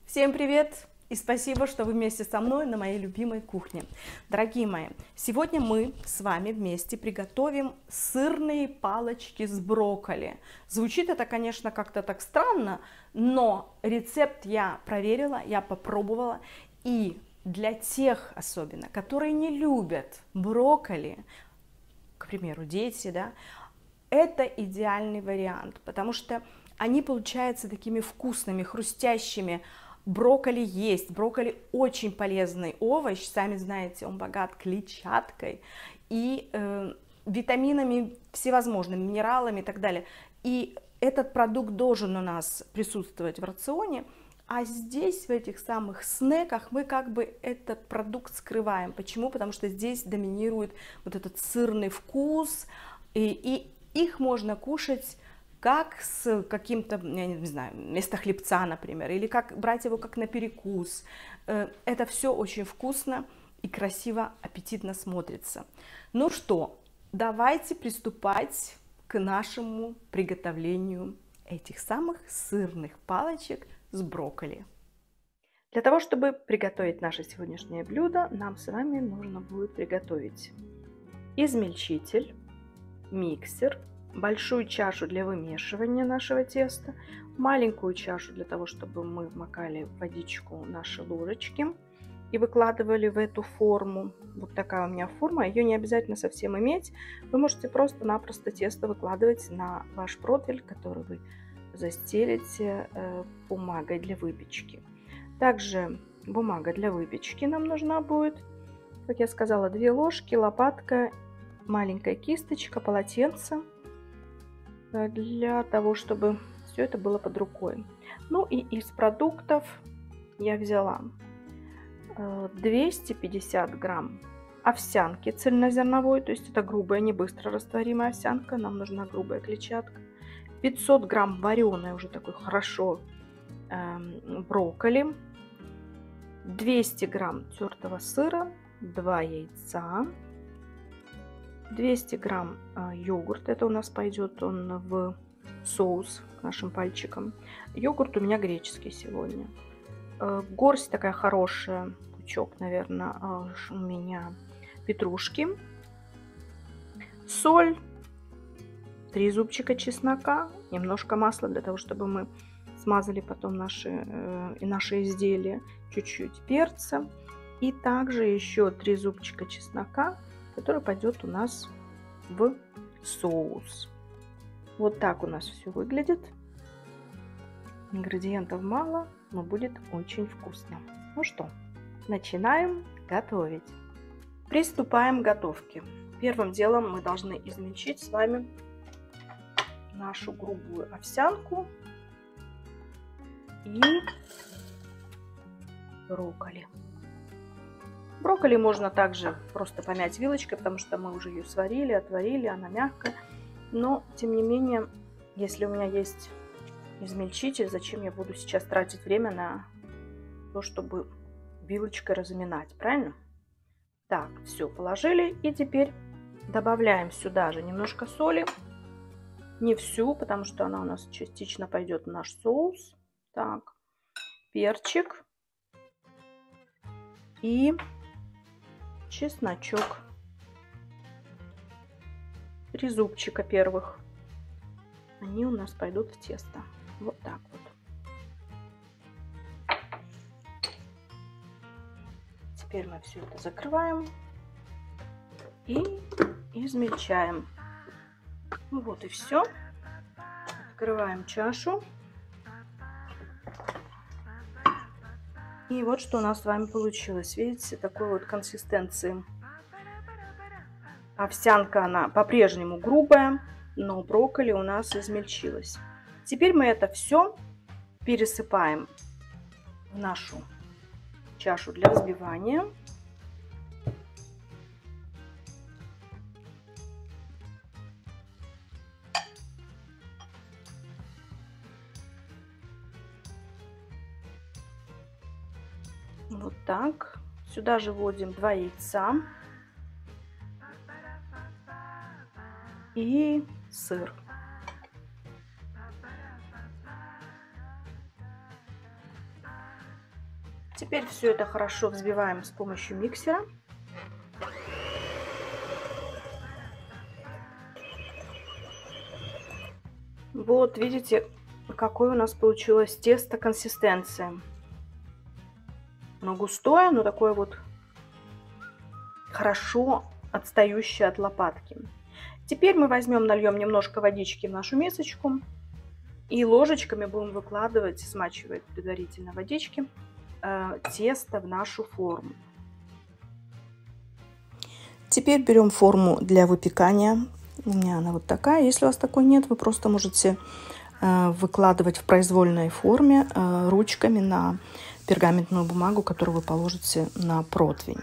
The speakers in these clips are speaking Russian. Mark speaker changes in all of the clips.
Speaker 1: Всем привет и спасибо, что вы вместе со мной на моей любимой кухне. Дорогие мои, сегодня мы с вами вместе приготовим сырные палочки с брокколи. Звучит это, конечно, как-то так странно, но рецепт я проверила, я попробовала, и для тех особенно, которые не любят брокколи, к примеру, дети, да, это идеальный вариант, потому что они получаются такими вкусными, хрустящими. Брокколи есть. Брокколи очень полезный овощ. Сами знаете, он богат клетчаткой и витаминами всевозможными, минералами и так далее. И этот продукт должен у нас присутствовать в рационе. А здесь, в этих самых снеках, мы как бы этот продукт скрываем. Почему? Потому что здесь доминирует вот этот сырный вкус, и их можно кушать как с каким-то, я не знаю, вместо хлебца, например, или как брать его как на перекус. Это все очень вкусно и красиво, аппетитно смотрится. Ну что, давайте приступать к нашему приготовлению этих самых сырных палочек с брокколи. Для того, чтобы приготовить наше сегодняшнее блюдо, нам с вами нужно будет приготовить измельчитель, миксер, большую чашу для вымешивания нашего теста, маленькую чашу для того, чтобы мы вмакали в водичку наши ложечки и выкладывали в эту форму. Вот такая у меня форма, ее не обязательно совсем иметь. Вы можете просто-напросто тесто выкладывать на ваш противень, который вы застелите бумагой для выпечки. Также бумага для выпечки нам нужна будет, как я сказала, 2 ложки, лопатка, маленькая кисточка, полотенце, для того, чтобы все это было под рукой. Ну и из продуктов я взяла 250 грамм овсянки цельнозерновой, то есть это грубая, не быстро растворимая овсянка, нам нужна грубая клетчатка. 500 грамм вареной, уже такой хорошо, брокколи. 200 грамм тертого сыра, 2 яйца. 200 грамм йогурт, это у нас пойдет он в соус к нашим пальчикам. Йогурт у меня греческий сегодня. Горсть такая хорошая, пучок, наверное, у меня петрушки. Соль, 3 зубчика чеснока, немножко масла для того, чтобы мы смазали потом наши изделия. Чуть-чуть перца. И также еще 3 зубчика чеснока, который пойдет у нас в соус. Вот так у нас все выглядит. Ингредиентов мало, но будет очень вкусно. Ну что, начинаем готовить. Приступаем к готовке. Первым делом мы должны измельчить с вами нашу грубую овсянку и брокколи. Брокколи можно также просто помять вилочкой, потому что мы уже ее сварили, отварили, она мягкая. Но, тем не менее, если у меня есть измельчитель, зачем я буду сейчас тратить время на то, чтобы вилочкой разминать, правильно? Так, все, положили. И теперь добавляем сюда же немножко соли. Не всю, потому что она у нас частично пойдет в наш соус. Так, перчик и чесночок. 3 зубчика первых. Они у нас пойдут в тесто. Вот так вот. Теперь мы все это закрываем и измельчаем. Вот и все. Открываем чашу. И вот что у нас с вами получилось. Видите, такой вот консистенции. Овсянка, она по-прежнему грубая, но брокколи у нас измельчилась. Теперь мы это все пересыпаем в нашу чашу для взбивания. Вот так. Сюда же вводим 2 яйца и сыр. Теперь все это хорошо взбиваем с помощью миксера. Вот, видите, какое у нас получилось тесто, консистенция. Оно густое, но такое вот хорошо отстающее от лопатки. Теперь мы возьмем, нальем немножко водички в нашу мисочку и ложечками будем выкладывать, смачивая предварительно водички, тесто в нашу форму. Теперь берем форму для выпекания. У меня она вот такая. Если у вас такой нет, вы просто можете выкладывать в произвольной форме ручками на пергаментную бумагу, которую вы положите на противень.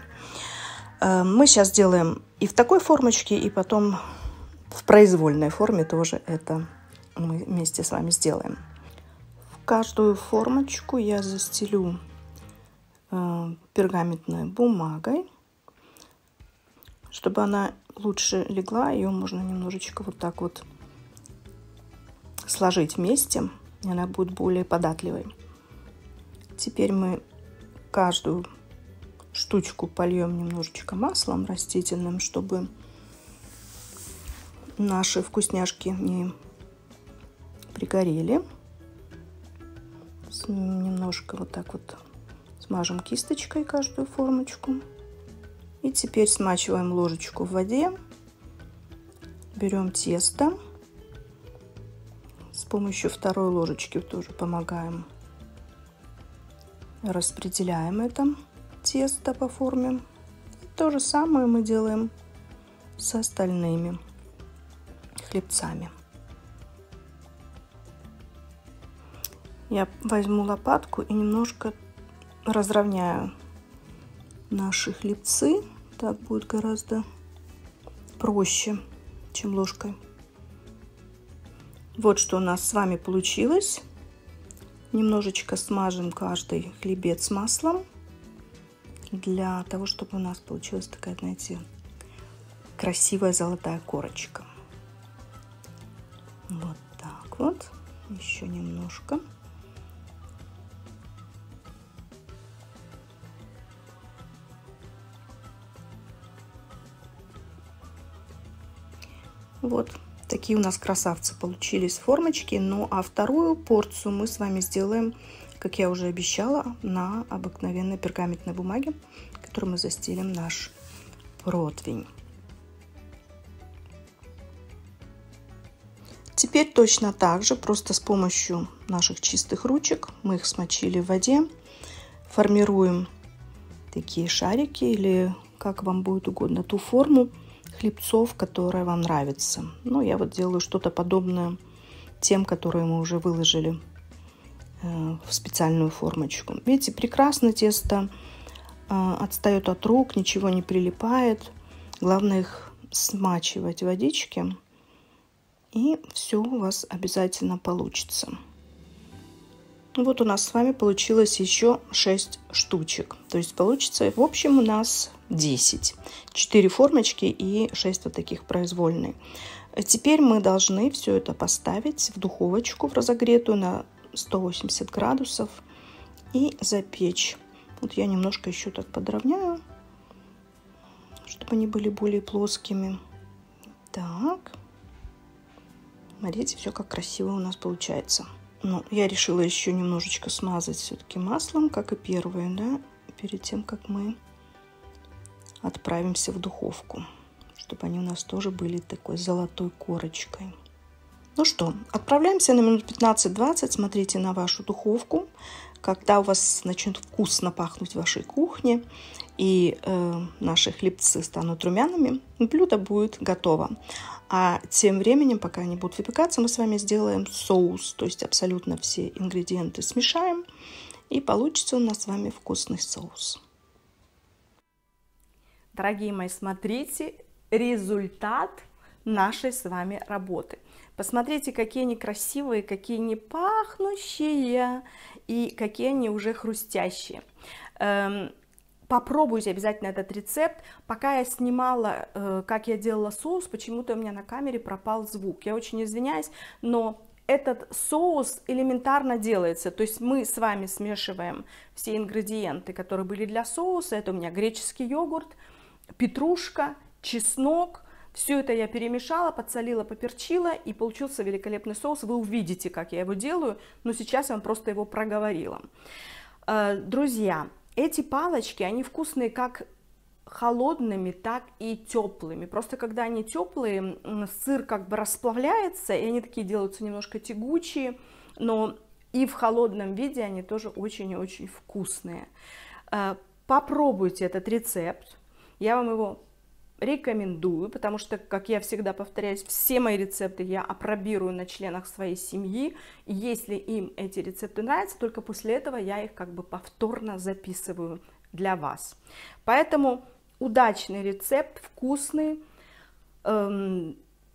Speaker 1: Мы сейчас делаем и в такой формочке, и потом в произвольной форме тоже это мы вместе с вами сделаем. В каждую формочку я застелю пергаментной бумагой. Чтобы она лучше легла, ее можно немножечко вот так вот сложить вместе, и она будет более податливой. Теперь мы каждую штучку польем немножечко маслом растительным, чтобы наши вкусняшки не пригорели. Немножко вот так вот смажем кисточкой каждую формочку. И теперь смачиваем ложечку в воде. Берем тесто. С помощью второй ложечки тоже помогаем. Распределяем это тесто по форме. И то же самое мы делаем с остальными хлебцами. Я возьму лопатку и немножко разровняю наши хлебцы. Так будет гораздо проще, чем ложкой. Вот что у нас с вами получилось. Немножечко смажем каждый хлебец маслом, для того, чтобы у нас получилась такая, знаете, красивая золотая корочка. Вот так вот. Еще немножко. Вот такие у нас красавцы получились формочки. Ну а вторую порцию мы с вами сделаем, как я уже обещала, на обыкновенной пергаментной бумаге, которой мы застелим наш противень. Теперь точно так же, просто с помощью наших чистых ручек, мы их смочили в воде, формируем такие шарики или, как вам будет угодно, ту форму хлебцов, которая вам нравится. Ну, я вот делаю что-то подобное тем, которые мы уже выложили в специальную формочку. Видите, прекрасно тесто отстает от рук, ничего не прилипает. Главное их смачивать в водичке, и все у вас обязательно получится. Вот у нас с вами получилось еще 6 штучек. То есть получится в общем у нас 10. 4 формочки и 6 вот таких произвольных. Теперь мы должны все это поставить в духовочку в разогретую на 180 градусов и запечь. Вот я немножко еще так подровняю, чтобы они были более плоскими. Так. Смотрите, все как красиво у нас получается. Ну, я решила еще немножечко смазать все-таки маслом, как и первые, да, перед тем, как мы отправимся в духовку, чтобы они у нас тоже были такой золотой корочкой. Ну что, отправляемся на минут 15-20, смотрите на вашу духовку. Когда у вас начнет вкусно пахнуть в вашей кухне и наши хлебцы станут румяными, блюдо будет готово. А тем временем, пока они будут выпекаться, мы с вами сделаем соус. То есть абсолютно все ингредиенты смешаем, и получится у нас с вами вкусный соус. Дорогие мои, смотрите результат нашей с вами работы. Посмотрите, какие они красивые, какие они пахнущие и какие они уже хрустящие. Попробуйте обязательно этот рецепт. Пока я снимала, как я делала соус, почему-то у меня на камере пропал звук. Я очень извиняюсь, но этот соус элементарно делается, то есть мы с вами смешиваем все ингредиенты, которые были для соуса. Это у меня греческий йогурт, петрушка, чеснок. Все это я перемешала, подсолила, поперчила, и получился великолепный соус. Вы увидите, как я его делаю, но сейчас я вам просто его проговорила. Друзья, эти палочки, они вкусные как холодными, так и теплыми. Просто когда они теплые, сыр как бы расплавляется, и они такие делаются немножко тягучие, но и в холодном виде они тоже очень и очень вкусные. Попробуйте этот рецепт, я вам его рекомендую, потому что, как я всегда повторяюсь, все мои рецепты я опробирую на членах своей семьи, и если им эти рецепты нравятся, только после этого я их как бы повторно записываю для вас. Поэтому удачный рецепт, вкусный,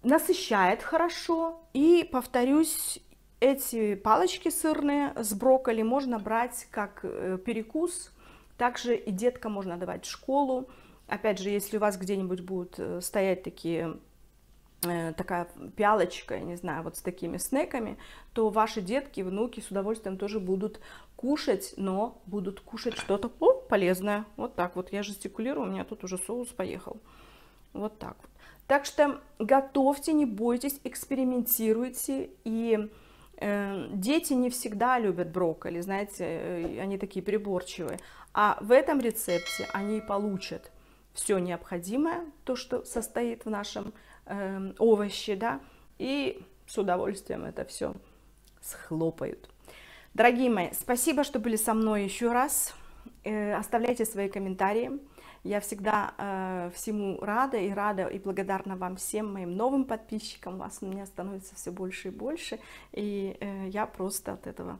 Speaker 1: насыщает хорошо, и, повторюсь, эти палочки сырные с брокколи можно брать как перекус, также и деткам можно давать в школу. Опять же, если у вас где-нибудь будут стоять такая пиалочка, я не знаю, вот с такими снеками, то ваши детки, внуки с удовольствием тоже будут кушать, но будут кушать что-то полезное. Вот так вот, я жестикулирую, у меня тут уже соус поехал. Вот так вот. Так что готовьте, не бойтесь, экспериментируйте. И дети не всегда любят брокколи, знаете, они такие переборчивые. А в этом рецепте они получат все необходимое, то, что состоит в нашем овоще, да, и с удовольствием это все схлопают. Дорогие мои, спасибо, что были со мной еще раз. Оставляйте свои комментарии. Я всегда всему рада и благодарна вам всем моим новым подписчикам. Вас у меня становится все больше и больше, и я просто от этого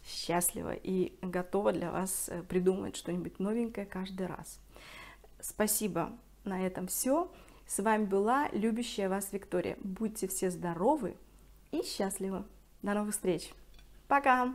Speaker 1: счастлива и готова для вас придумать что-нибудь новенькое каждый раз. Спасибо, на этом все. С вами была любящая вас Виктория. Будьте все здоровы и счастливы. До новых встреч. Пока!